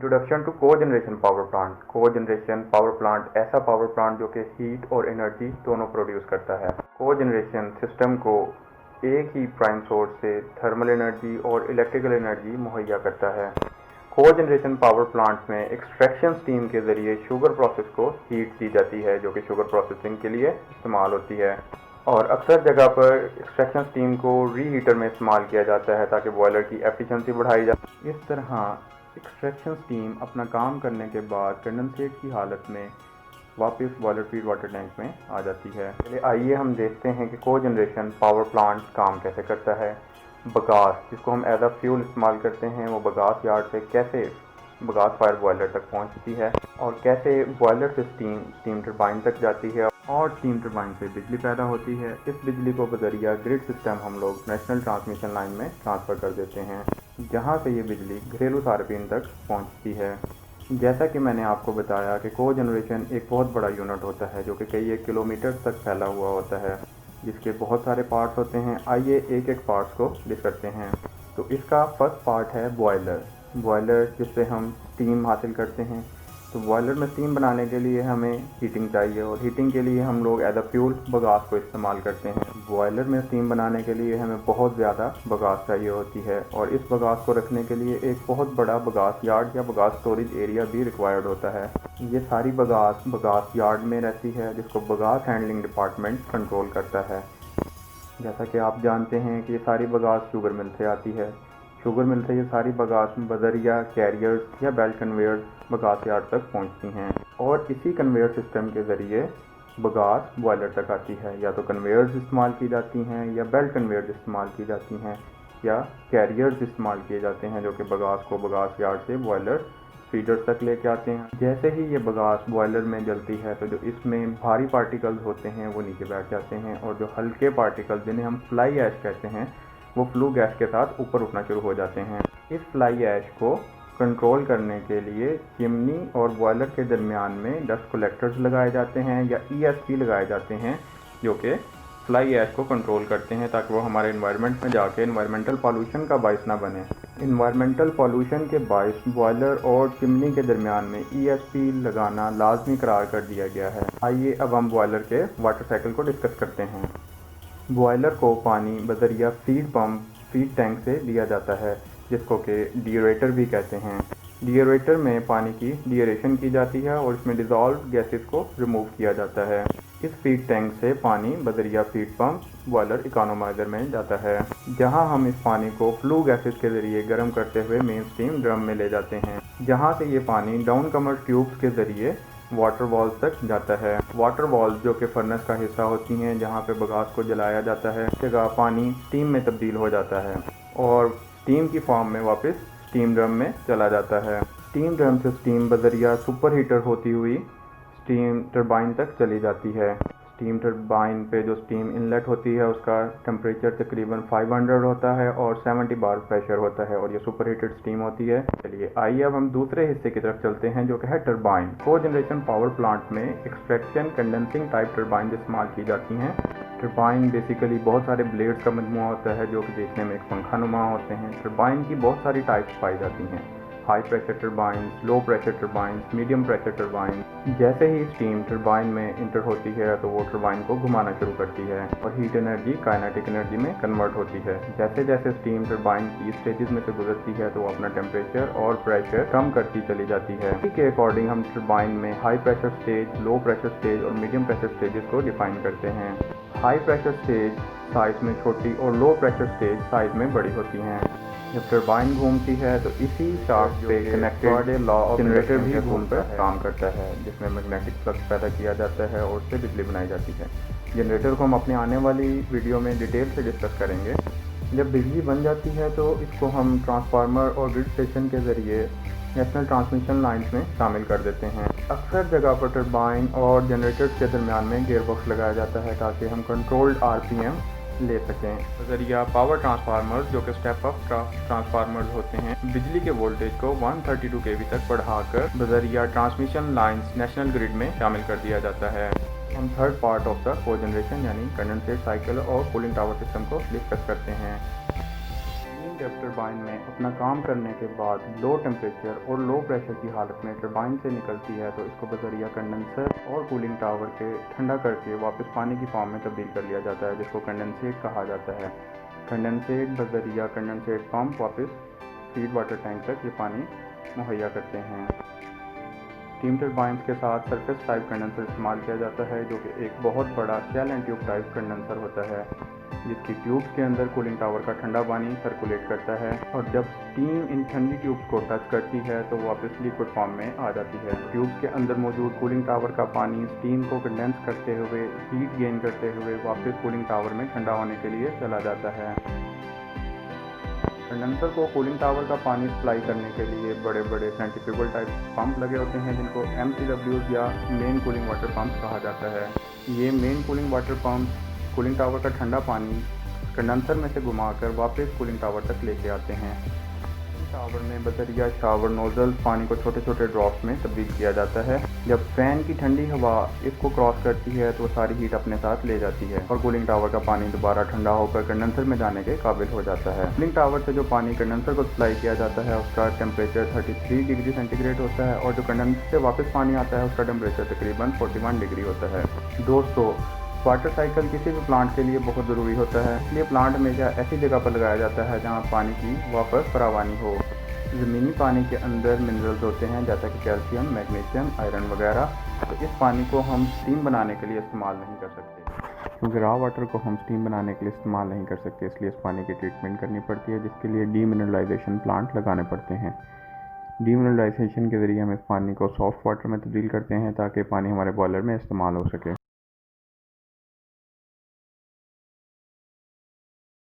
Introduction to cogeneration power plant. Cogeneration power plant ऐसा power plant जो कि heat और एनर्जी दोनों प्रोड्यूस करता है। कोजनरेशन सिस्टम को एक ही प्राइम सोर्स से थर्मल एनर्जी और इलेक्ट्रिकल एनर्जी मुहैया करता है। कोजनरेशन पावर प्लांट में एक्सट्रैक्शन स्टीम के ज़रिए शुगर प्रोसेस को हीट दी जाती है जो कि शुगर प्रोसेसिंग के लिए इस्तेमाल होती है, और अक्सर जगह पर एक्सट्रैक्शन स्टीम को रीहीटर में इस्तेमाल किया जाता है ताकि बॉयलर की एफिशिएंसी बढ़ाई जाए। इस तरह एक्सट्रैक्शन स्टीम अपना काम करने के बाद कंडेंसेट की हालत में वापस बॉयलर फीड वाटर टैंक में आ जाती है। पहले आइए हम देखते हैं कि कोजनरेशन पावर प्लांट काम कैसे करता है। बगास, जिसको हम एज अ फ्यूल इस्तेमाल करते हैं, वो बगास यार्ड से कैसे बगास फायर बॉयलर तक पहुंचती है और कैसे बॉयलर से स्टीम टरबाइन तक जाती है और स्टीम टरबाइन से बिजली पैदा होती है। इस बिजली को बजरिया ग्रिड सिस्टम हम लोग नेशनल ट्रांसमिशन लाइन में ट्रांसफ़र कर देते हैं, जहां से ये बिजली घरेलू सार्फिन तक पहुंचती है। जैसा कि मैंने आपको बताया कि कोजनरेशन एक बहुत बड़ा यूनिट होता है जो कि कई एक किलोमीटर तक फैला हुआ होता है, जिसके बहुत सारे पार्ट्स होते हैं। आइए एक एक पार्ट्स को डिस्कस करते हैं। तो इसका फर्स्ट पार्ट है बॉयलर जिससे हम स्टीम हासिल करते हैं। तो बॉयलर में स्टीम बनाने के लिए हमें हीटिंग चाहिए, और हीटिंग के लिए हम लोग एज अ फ्यूल बगास को इस्तेमाल करते हैं। बॉयलर में स्टीम बनाने के लिए हमें बहुत ज़्यादा बगास चाहिए होती है, और इस बगास को रखने के लिए एक बहुत बड़ा बगास यार्ड या बगास स्टोरेज एरिया भी रिक्वायर्ड होता है। ये सारी बगास यार्ड में रहती है, जिसको बगास हैंडलिंग डिपार्टमेंट कंट्रोल करता है। जैसा कि आप जानते हैं कि ये सारी बगास शुगर मिल से आती है। शुगर मिल से ये सारी बगास बजरिया कैरियर्स या बेल्ट कन्वेयर्स बगास यार्ड तक पहुंचती हैं, और इसी कन्वेयर सिस्टम के ज़रिए बगास बॉयलर तक आती है। या तो कन्वेयर्स इस्तेमाल की जाती हैं, या बेल्ट कन्वेयर्स इस्तेमाल की जाती हैं, या कैरियर्स इस्तेमाल किए जाते हैं जो कि बगास को बगास यार्ड से बॉयलर फीडर्स तक लेके आते हैं। जैसे ही ये बगास बॉयलर में जलती है तो जो इसमें भारी पार्टिकल्स होते हैं वो नीचे बैठ जाते हैं, और जो हल्के पार्टिकल्स जिन्हें हम फ्लाई ऐश कहते हैं वो फ्लू गैस के साथ ऊपर उठना शुरू हो जाते हैं। इस फ्लाई ऐश को कंट्रोल करने के लिए चिमनी और बॉयलर के दरमियान में डस्ट कलेक्टर्स लगाए जाते हैं या ESP लगाए जाते हैं, जो कि फ्लाई ऐश को कंट्रोल करते हैं ताकि वो हमारे इन्वायरमेंट में जाके इन्वायरमेंटल पॉल्यूशन का बायस ना बने। इन्वायरमेंटल पॉल्यूशन के बायस बॉयलर और चिमनी के दरमियान में ESP लगाना लाजमी करार कर दिया गया है। आइए अब हम बॉयलर के वाटर साइकिल को डिस्कस करते हैं। बॉयलर को पानी बजरिया फीड टैंक से दिया जाता है, जिसको कि डिएरेटर भी कहते हैं। डिएरेटर में पानी की डिएरेशन की जाती है और इसमें डिज़ोल्व गैसेस को रिमूव किया जाता है। इस फीड टैंक से पानी बजरिया फीड पंप बॉयलर इकोनोमाइजर में जाता है, जहां हम इस पानी को फ्लू गैसेस के ज़रिए गर्म करते हुए मेन स्टीम ड्रम में ले जाते हैं, जहां से ये पानी डाउन कमर ट्यूब्स के ज़रिए वाटर वॉल्स तक जाता है। वाटर वॉल्स जो कि फर्नेस का हिस्सा होती हैं, जहाँ पे बगास को जलाया जाता है, जगह पानी स्टीम में तब्दील हो जाता है और स्टीम की फॉर्म में वापस स्टीम ड्रम में चला जाता है। स्टीम ड्रम से स्टीम बजरिया सुपर हीटर होती हुई स्टीम टरबाइन तक चली जाती है। स्टीम टरबाइन पे जो स्टीम इनलेट होती है उसका टेम्परेचर तकरीबन 500 होता है और 70 बार प्रेशर होता है, और ये सुपर हीटेड स्टीम होती है। चलिए आइए अब हम दूसरे हिस्से की तरफ चलते हैं, जो कि है टरबाइन। कोजनरेशन पावर प्लांट में एक्सट्रैक्शन कंडेंसिंग टाइप टरबाइन इस्तेमाल की जाती हैं। टरबाइन बेसिकली बहुत सारे ब्लेड्स का मजमूआ होता है जो कि देखने में एक पंखा नुमा होते हैं। टरबाइन की बहुत सारी टाइप्स पाई जाती हैं, high pressure turbines, low pressure turbines, medium pressure turbines. जैसे ही स्टीम टरबाइन में इंटर होती है तो वो टरबाइन को घुमाना शुरू करती है और हीट एनर्जी काइनेटिक एनर्जी में कन्वर्ट होती है। जैसे जैसे स्टीम टरबाइन की स्टेजेस में से गुजरती है तो वो अपना टेम्परेचर और प्रेशर कम करती चली जाती है। इसी के अकॉर्डिंग हम टरबाइन में high pressure stage, low pressure stage और मीडियम प्रेशर स्टेजेस को डिफाइन करते हैं। हाई प्रेशर स्टेज साइज में छोटी और लो प्रेशर स्टेज साइज में बड़ी होती हैं। जब टरबाइन घूमती है तो इसी शाफ्ट पे कनेक्टेड लॉ ऑफ जनरेटर भी घूमकर काम करता है, जिसमें मैग्नेटिक फ्लक्स पैदा किया जाता है और उससे बिजली बनाई जाती है। जनरेटर को हम अपने आने वाली वीडियो में डिटेल से डिस्कस करेंगे। जब बिजली बन जाती है तो इसको हम ट्रांसफार्मर और ग्रिड स्टेशन के ज़रिए नेशनल ट्रांसमिशन लाइन्स में शामिल कर देते हैं। अक्सर जगह पर टरबाइन और जनरेटर्स के दरमियान में गियरबॉक्स लगाया जाता है ताकि हम कंट्रोल्ड RPM ले सकें। बजरिया पावर ट्रांसफार्मर्स जो कि स्टेप अप ट्रांसफार्मर्स होते हैं, बिजली के वोल्टेज को 132 kV तक बढ़ाकर बजरिया ट्रांसमिशन लाइंस नेशनल ग्रिड में शामिल कर दिया जाता है। हम third part of the cogeneration यानी कंडेंसेट साइकिल और कूलिंग टावर सिस्टम को डिस्कस करते हैं। जब टरबाइन में अपना काम करने के बाद लो टेम्परेचर और लो प्रेशर की हालत में टरबाइन से निकलती है तो इसको बजरिया कंडेंसर और कूलिंग टावर के ठंडा करके वापस पानी की फॉर्म में तब्दील कर लिया जाता है, जिसको कंडेंसेट कहा जाता है। कंडेंसेट बजरिया कंडेंसेट पंप वापस फीड वाटर टैंक तक ये पानी मुहैया करते हैं। स्टीम टरबाइंस के साथ सरफेस टाइप कंडेंसर इस्तेमाल किया जाता है, जो कि एक बहुत बड़ा shell and tube type condenser होता है, जिसकी ट्यूब्स के अंदर कूलिंग टावर का ठंडा पानी सर्कुलेट करता है और जब स्टीम इन ठंडी ट्यूब्स को टच करती है तो वापस लिक्विड फॉर्म में आ जाती है। ट्यूब्स के अंदर मौजूद कूलिंग टावर का पानी स्टीम को कंडेंस करते हुए हीट गेन करते हुए वापस कूलिंग टावर में ठंडा होने के लिए चला जाता है। कंडेंसर को कूलिंग टावर का पानी सप्लाई करने के लिए बड़े बड़े सेंट्रीफ्यूगल टाइप पंप लगे होते हैं, जिनको MCWs या मेन कूलिंग वाटर पंप कहा जाता है। ये main cooling water pump cooling tower का ठंडा पानी कंडेंसर में से घुमाकर वापस कूलिंग टावर तक लेके आते हैं। टावर में बजरिया शावर नोजल पानी को छोटे छोटे ड्रॉप्स में तब्दील किया जाता है। जब फैन की ठंडी हवा इसको क्रॉस करती है तो सारी हीट अपने साथ ले जाती है और कूलिंग टावर का पानी दोबारा ठंडा होकर कंडेंसर में जाने के काबिल हो जाता है। कूलिंग टावर से जो पानी कंडेंसर को सप्लाई किया जाता है उसका टेम्परेचर 33 डिग्री सेंटीग्रेड होता है और जो कंडेंसर से वापस पानी आता है उसका टेम्परेचर तकरीबन 41 डिग्री होता है। दोस्तों, वाटर साइकिल किसी भी प्लांट के लिए बहुत ज़रूरी होता है, इसलिए प्लांट हमेशा ऐसी जगह पर लगाया जाता है जहां पानी की वापस फरावानी हो। ज़मीनी पानी के अंदर मिनरल्स होते हैं जैसा कि कैल्शियम, मैग्नीशियम, आयरन वगैरह, तो इस पानी को हम स्टीम बनाने के लिए इस्तेमाल नहीं कर सकते, क्योंकि रॉ वाटर को हम स्टीम बनाने के लिए इस्तेमाल नहीं कर सकते, इसलिए इस पानी की ट्रीटमेंट करनी पड़ती है, जिसके लिए डीमिनरलाइजेशन प्लांट लगाने पड़ते हैं। डीमिनरलाइजेशन के ज़रिए हम इस पानी को सॉफ्ट वाटर में तब्दील करते हैं ताकि पानी हमारे बॉयलर में इस्तेमाल हो सके।